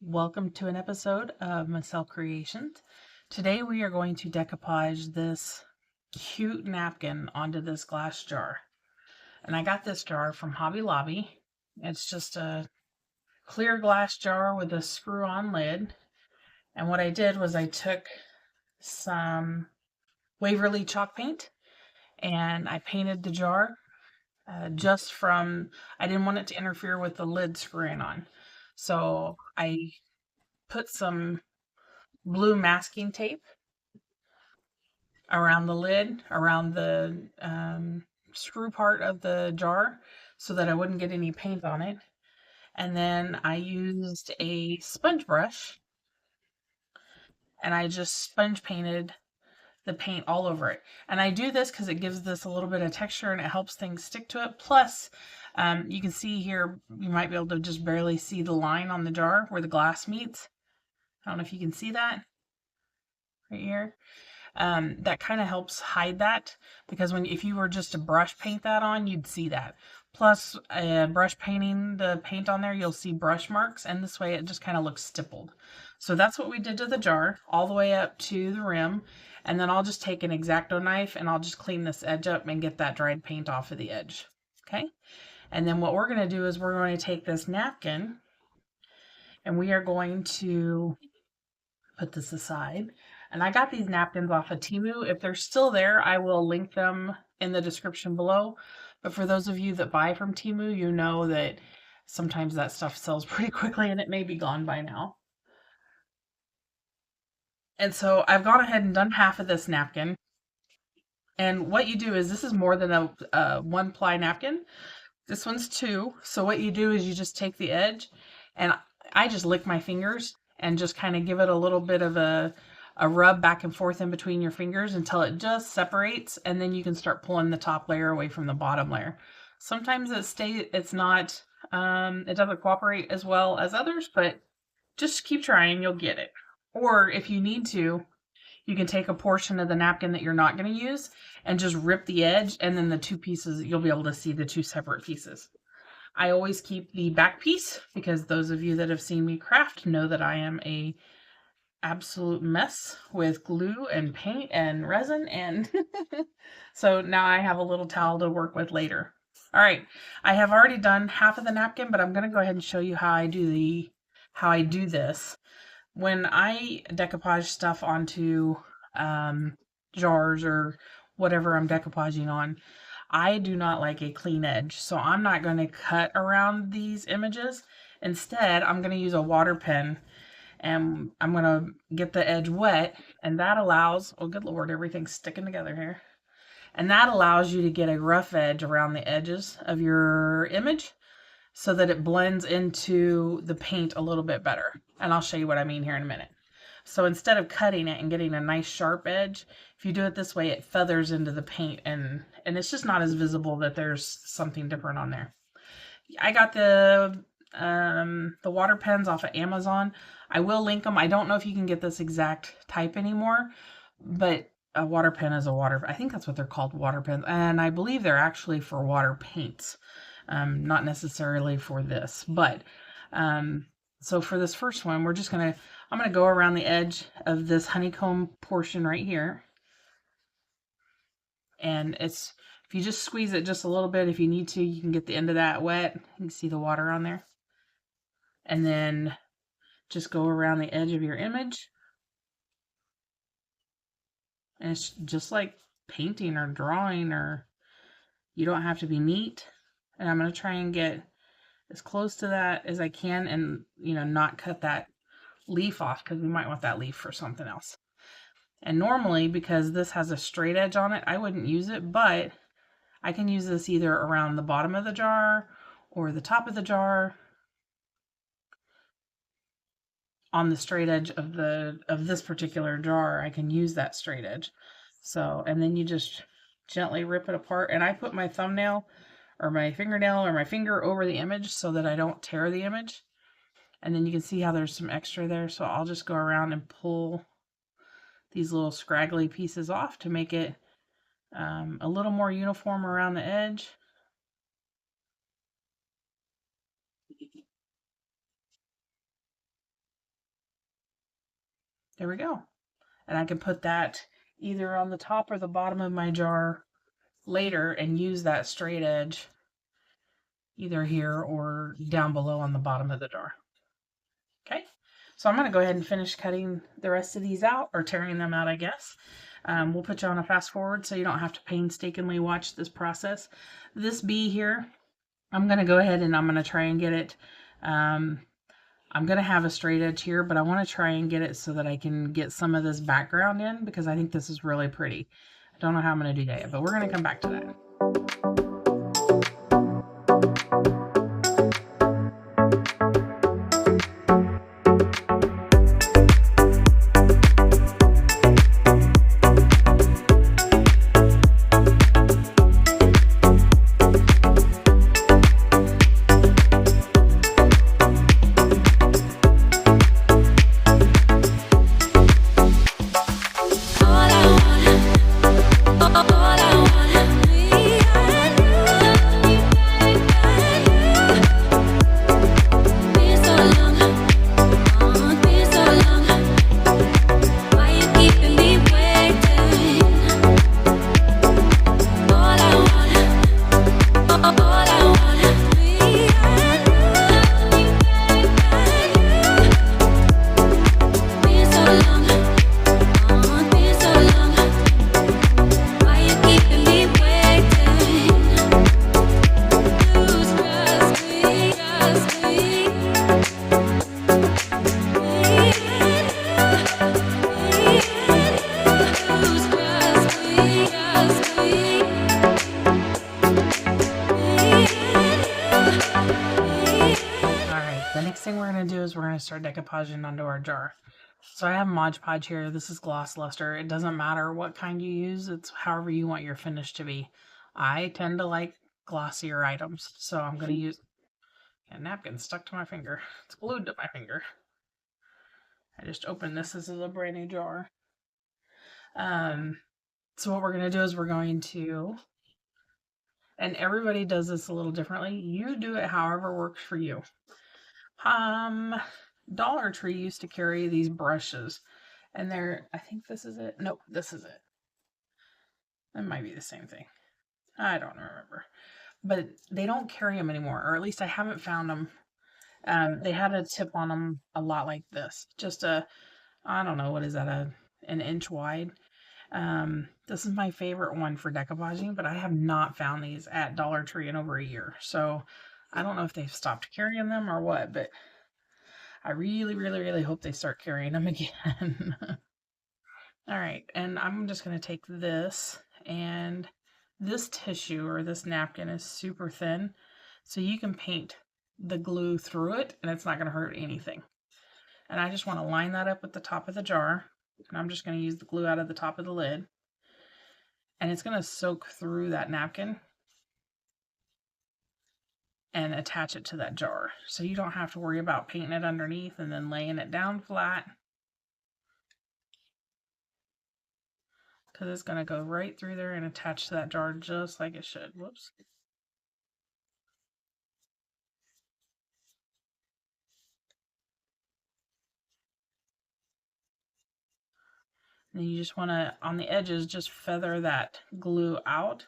Welcome to an episode of Marcel Creations. Today we are going to decoupage this cute napkin onto this glass jar. And I got this jar from Hobby Lobby. It's just a clear glass jar with a screw-on lid. And what I did was I took some Waverly chalk paint and I painted the jar I didn't want it to interfere with the lid screwing on. So I put some blue masking tape around the lid, around the screw part of the jar so that I wouldn't get any paint on it. And then I used a sponge brush and I just sponge painted the paint all over it. And I do this because it gives this a little bit of texture and it helps things stick to it. Plus, you can see here, you might be able to just barely see the line on the jar where the glass meets. I don't know if you can see that right here. That kind of helps hide that, because if you were just to brush paint that on, you'd see that. Plus, brush painting the paint on there, you'll see brush marks, and this way it just kind of looks stippled. So that's what we did to the jar, all the way up to the rim, and then I'll just take an X-Acto knife and I'll just clean this edge up and get that dried paint off of the edge. Okay? And then what we're going to do is we're going to take this napkin and we are going to put this aside. And I got these napkins off of Temu. If they're still there, I will link them in the description below. But for those of you that buy from Temu, you know that sometimes that stuff sells pretty quickly and it may be gone by now. And so I've gone ahead and done half of this napkin. And what you do is, this is more than a one ply napkin. This one's two. So what you do is you just take the edge, and I just lick my fingers and just kind of give it a little bit of a rub back and forth in between your fingers until it just separates, and then you can start pulling the top layer away from the bottom layer. Sometimes it doesn't cooperate as well as others, but just keep trying, you'll get it. Or if you need to, you can take a portion of the napkin that you're not going to use and just rip the edge, and then the two pieces, you'll be able to see the two separate pieces. I always keep the back piece because those of you that have seen me craft know that I am a absolute mess with glue and paint and resin, and so now I have a little towel to work with later. All right, I have already done half of the napkin, but I'm going to go ahead and show you how I do this. When I decoupage stuff onto jars or whatever I'm decoupaging on, I do not like a clean edge, so I'm not going to cut around these images. Instead, I'm going to use a water pen, and I'm going to get the edge wet, and that allows, oh good lord, everything's sticking together here. And that allows you to get a rough edge around the edges of your image so that it blends into the paint a little bit better. And I'll show you what I mean here in a minute. So instead of cutting it and getting a nice sharp edge, if you do it this way, it feathers into the paint, and it's just not as visible that there's something different on there. I got the water pens off of Amazon. I will link them. I don't know if you can get this exact type anymore, but a water pen is a water. I think that's what they're called, water pens, and I believe they're actually for water paints, not necessarily for this. But so for this first one, I'm gonna go around the edge of this honeycomb portion right here, and if you just squeeze it just a little bit, if you need to, you can get the end of that wet. You can see the water on there. And then just go around the edge of your image. And it's just like painting or drawing, or you don't have to be neat. And I'm going to try and get as close to that as I can, and not cut that leaf off, because we might want that leaf for something else. And normally, because this has a straight edge on it, I wouldn't use it, but I can use this either around the bottom of the jar or the top of the jar on the straight edge of this particular jar. I can use that straight edge. So, and then you just gently rip it apart, and I put my thumbnail or my fingernail or my finger over the image so that I don't tear the image. And then you can see how there's some extra there, so I'll just go around and pull these little scraggly pieces off to make it a little more uniform around the edge. There we go. And I can put that either on the top or the bottom of my jar later and use that straight edge either here or down below on the bottom of the jar. Okay, so I'm going to go ahead and finish cutting the rest of these out, or tearing them out, I guess. We'll put you on a fast forward so you don't have to painstakingly watch this process. This bee here, I'm going to go ahead and I'm going to try and get it. I'm going to have a straight edge here, but I want to try and get it so that I can get some of this background in, because I think this is really pretty. I don't know how I'm going to do that yet, but we're going to come back to that. We're going to start decoupaging onto our jar. So I have Mod Podge here. This is gloss luster. It doesn't matter what kind you use. It's however you want your finish to be. I tend to like glossier items, so I'm going to use a napkin stuck to my finger. It's glued to my finger. I just opened this. This is a brand new jar. So what we're going to do is we're going to, and everybody does this a little differently. You do it however works for you. Dollar Tree used to carry these brushes, and they're, I think this is it. Nope, this is it. It might be the same thing. I don't remember. But they don't carry them anymore, or at least I haven't found them. They had a tip on them a lot like this. Just I don't know, what is that, an inch wide? This is my favorite one for decoupaging, but I have not found these at Dollar Tree in over a year. So I don't know if they've stopped carrying them or what, but I really, really, really hope they start carrying them again. All right, and I'm just going to take this, and this tissue or this napkin is super thin, so you can paint the glue through it and it's not going to hurt anything. And I just want to line that up with the top of the jar, and I'm just going to use the glue out of the top of the lid, and it's going to soak through that napkin and attach it to that jar. So you don't have to worry about painting it underneath and then laying it down flat, because it's going to go right through there and attach to that jar just like it should. Whoops. And you just want to, on the edges, just feather that glue out,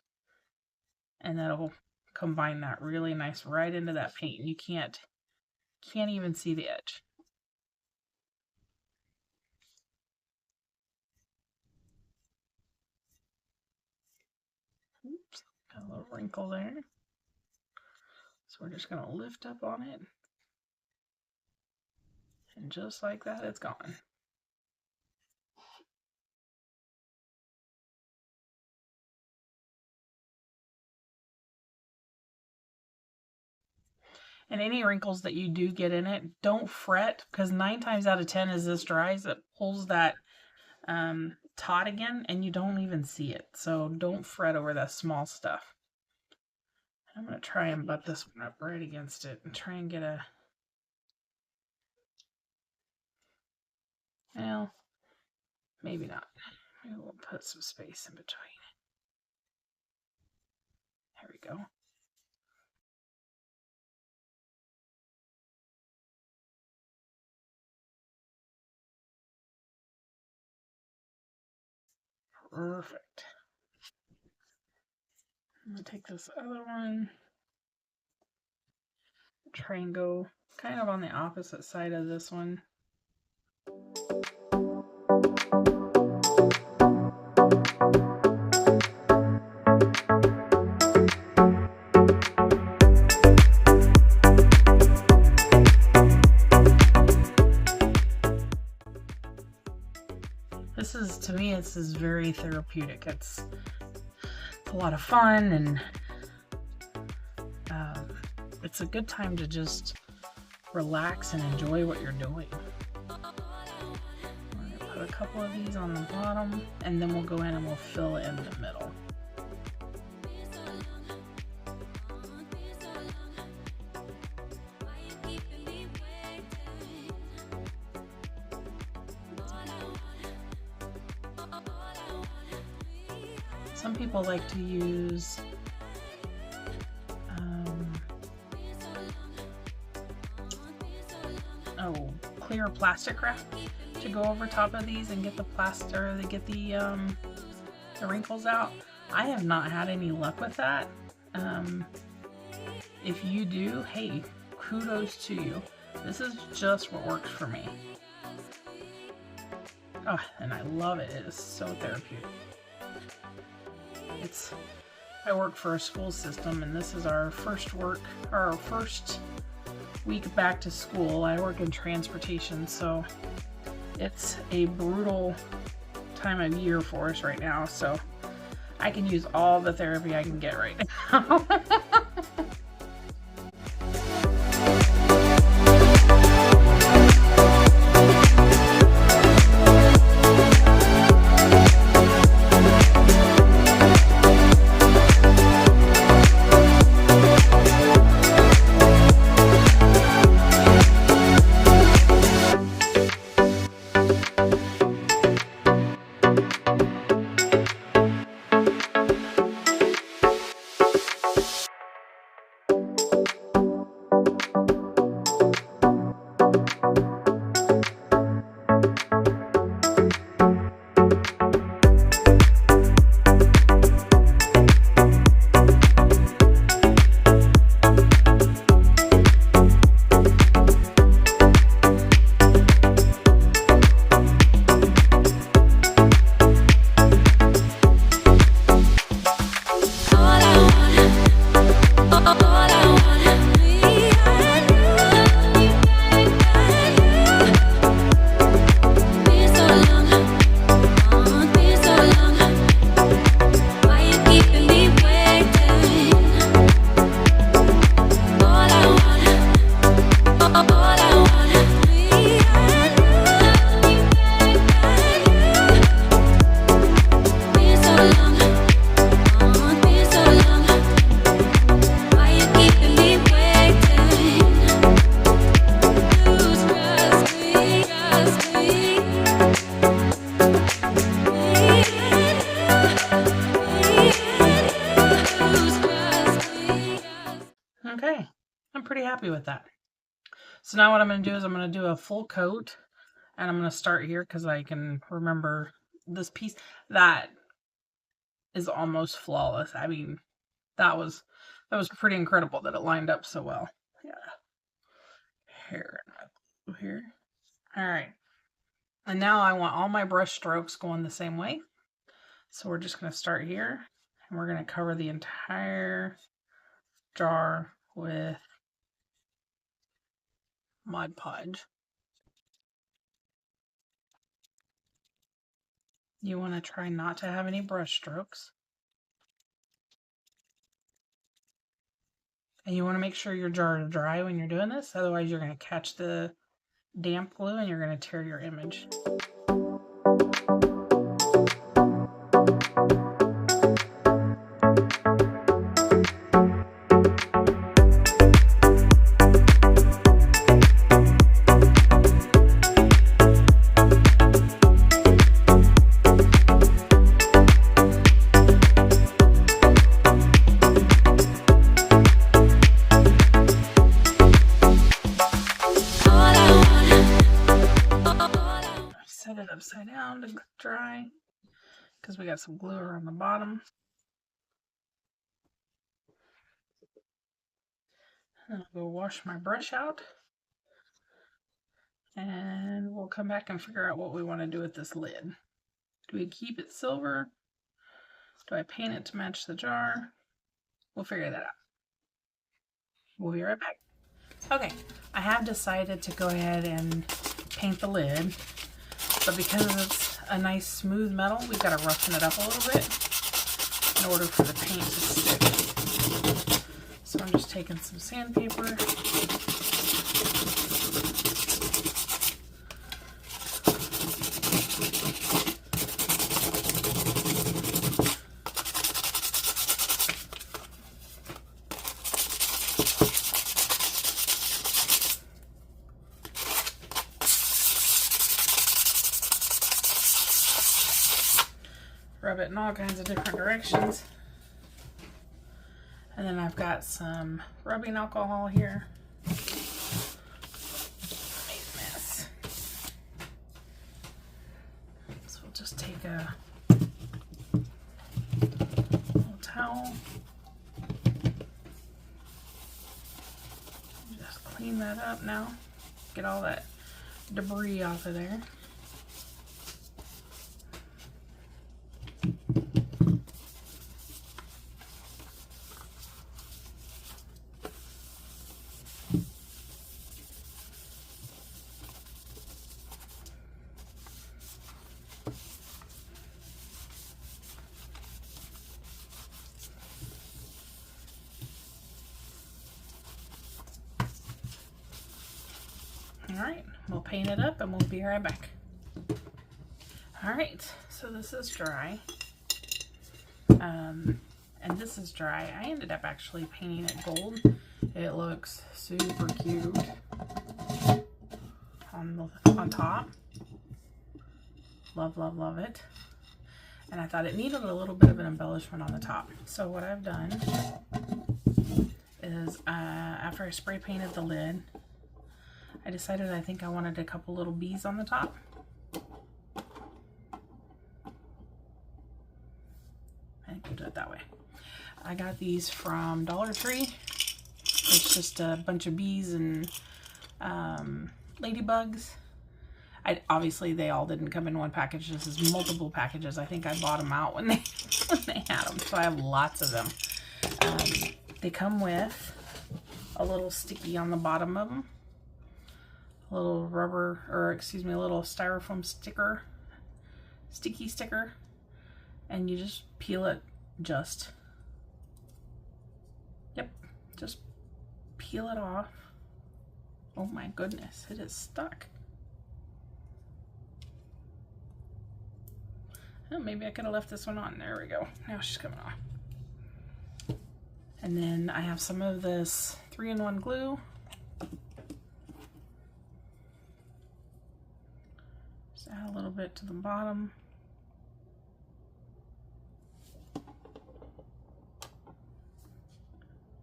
and that'll combine that really nice right into that paint. You can't even see the edge. Oops, got a little wrinkle there. So we're just going to lift up on it, and just like that, it's gone. And any wrinkles that you do get in it, don't fret, because 9 times out of 10 as this dries, it pulls that taut again, and you don't even see it. So don't fret over that small stuff. I'm going to try and butt this one up right against it and try and get a, well, maybe not. Maybe we'll put some space in between. There we go. Perfect. I'm going to take this other one, try and go kind of on the opposite side of this one. To me, this is very therapeutic. It's a lot of fun, and it's a good time to just relax and enjoy what you're doing. We're going to put a couple of these on the bottom, and then we'll go in and we'll fill it in the middle. Some people like to use clear plastic wrap to go over top of these and get the the wrinkles out. I have not had any luck with that. If you do, hey, kudos to you. This is just what works for me. Oh, and I love it. It is so therapeutic. I work for a school system, and this is our first week back to school. I work in transportation, so it's a brutal time of year for us right now, so I can use all the therapy I can get right now. Okay, I'm pretty happy with that. So now what I'm going to do is I'm going to do a full coat, and I'm going to start here because I can remember this piece. That is almost flawless. I mean, that was pretty incredible that it lined up so well. Yeah. Here. All right. And now I want all my brush strokes going the same way. So we're just going to start here, and we're going to cover the entire jar with Mod Podge. You want to try not to have any brush strokes. And you want to make sure your jar is dry when you're doing this, otherwise you're going to catch the damp glue and you're going to tear your image. Upside down to dry. because we got some glue around the bottom. And I'll go wash my brush out. And we'll come back and figure out what we want to do with this lid. Do we keep it silver? Do I paint it to match the jar? We'll figure that out. We'll be right back. Okay, I have decided to go ahead and paint the lid, but because it's a nice smooth metal, we've got to roughen it up a little bit in order for the paint to stick. So I'm just taking some sandpaper. Rub it in all kinds of different directions. And then I've got some rubbing alcohol here. Made a mess. So we'll just take a little towel. Just clean that up now. Get all that debris off of there. Alright, we'll paint it up and we'll be right back. Alright, so this is dry. And this is dry. I ended up actually painting it gold. It looks super cute on top. Love, love, love it. And I thought it needed a little bit of an embellishment on the top. So what I've done is after I spray painted the lid, I decided I think I wanted a couple little bees on the top. I think we'll do it that way. I got these from Dollar Tree. It's just a bunch of bees and ladybugs. Obviously they all didn't come in one package. This is multiple packages. I think I bought them out when they had them, so I have lots of them. They come with a little sticky on the bottom of them. A little rubber, or excuse me, a little styrofoam sticker, sticky sticker, and you just peel it just peel it off. Oh my goodness, it is stuck. Oh, maybe I could have left this one on. There we go. Now she's coming off. And then I have some of this 3-in-1 glue. Just add a little bit to the bottom.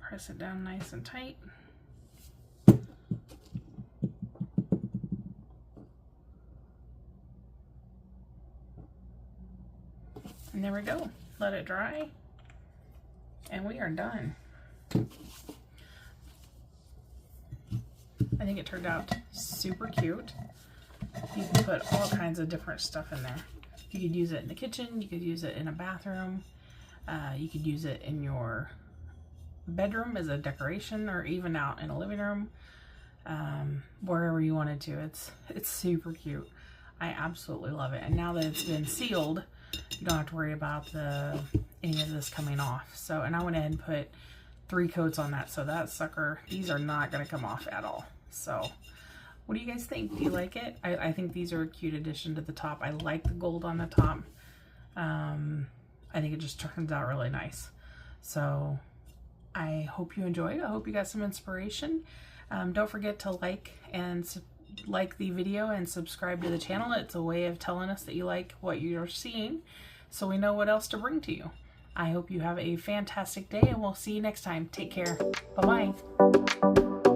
Press it down nice and tight. And there we go. Let it dry. And we are done. I think it turned out super cute. You can put all kinds of different stuff in there. You could use it in the kitchen. You could use it in a bathroom. You could use it in your bedroom as a decoration, or even out in a living room. Wherever you wanted to. It's super cute. I absolutely love it. And now that it's been sealed, you don't have to worry about any of this coming off. So, and I went ahead and put 3 coats on that. So that sucker, these are not going to come off at all. So what do you guys think? Do you like it? I think these are a cute addition to the top. I like the gold on the top. I think it just turns out really nice. So I hope you enjoyed. I hope you got some inspiration. Don't forget to like the video and subscribe to the channel. It's a way of telling us that you like what you're seeing, so we know what else to bring to you. I hope you have a fantastic day, and we'll see you next time. Take care. Bye-bye.